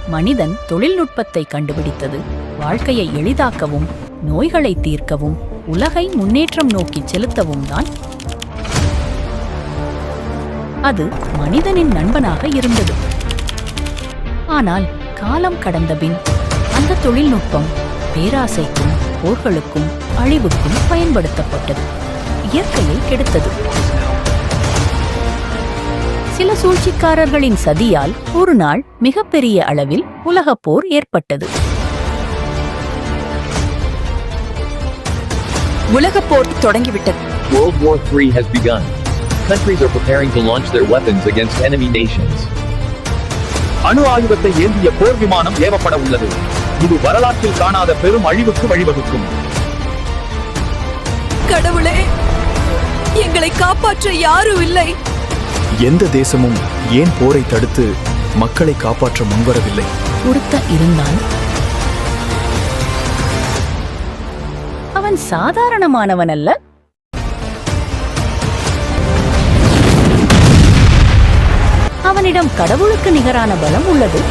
மனிதன் தொழில்நுட்பத்தை கண்டுபிடித்தது வாழ்க்கையை எளிதாக்கவும், நோய்களை தீர்க்கவும், உலகை முன்னேற்றம் நோக்கி செலுத்தவும் தான். அது மனிதனின் நண்பனாக இருந்தது. ஆனால் காலம் கடந்தபின் அந்த தொழில்நுட்பம் பேராசைக்கும், போர்களுக்கும், அழிவுக்கும் பயன்படுத்தப்பட்டது. இயற்கையை கெடுத்தது. சில சூழ்ச்சிக்காரர்களின் சதியால் ஒரு நாள் மிகப்பெரிய அளவில் உலகப் போர் ஏற்பட்டது. உலகப் போர் தொடங்கிவிட்டது. World War III has begun. Countries are preparing to launch their weapons against enemy nations. அணு ஆயுதத்தை ஏந்திய போர் விமானம் ஏவப்பட உள்ளது. இது வரலாற்றில் காணாத பெரும் அழிவுக்கு வழிவகுக்கும். கடவுளே, எங்களை காப்பாற்ற யாரும் இல்லை. எந்த தேசமும் ஏன் போரை தடுத்து மக்களை காப்பாற்ற முன்வரவில்லை? ஒருத்தன் இருந்தான். அவன் சாதாரணமானவன் அல்ல. அவனிடம் கடவுளுக்கு நிகரான பலம் உள்ளது.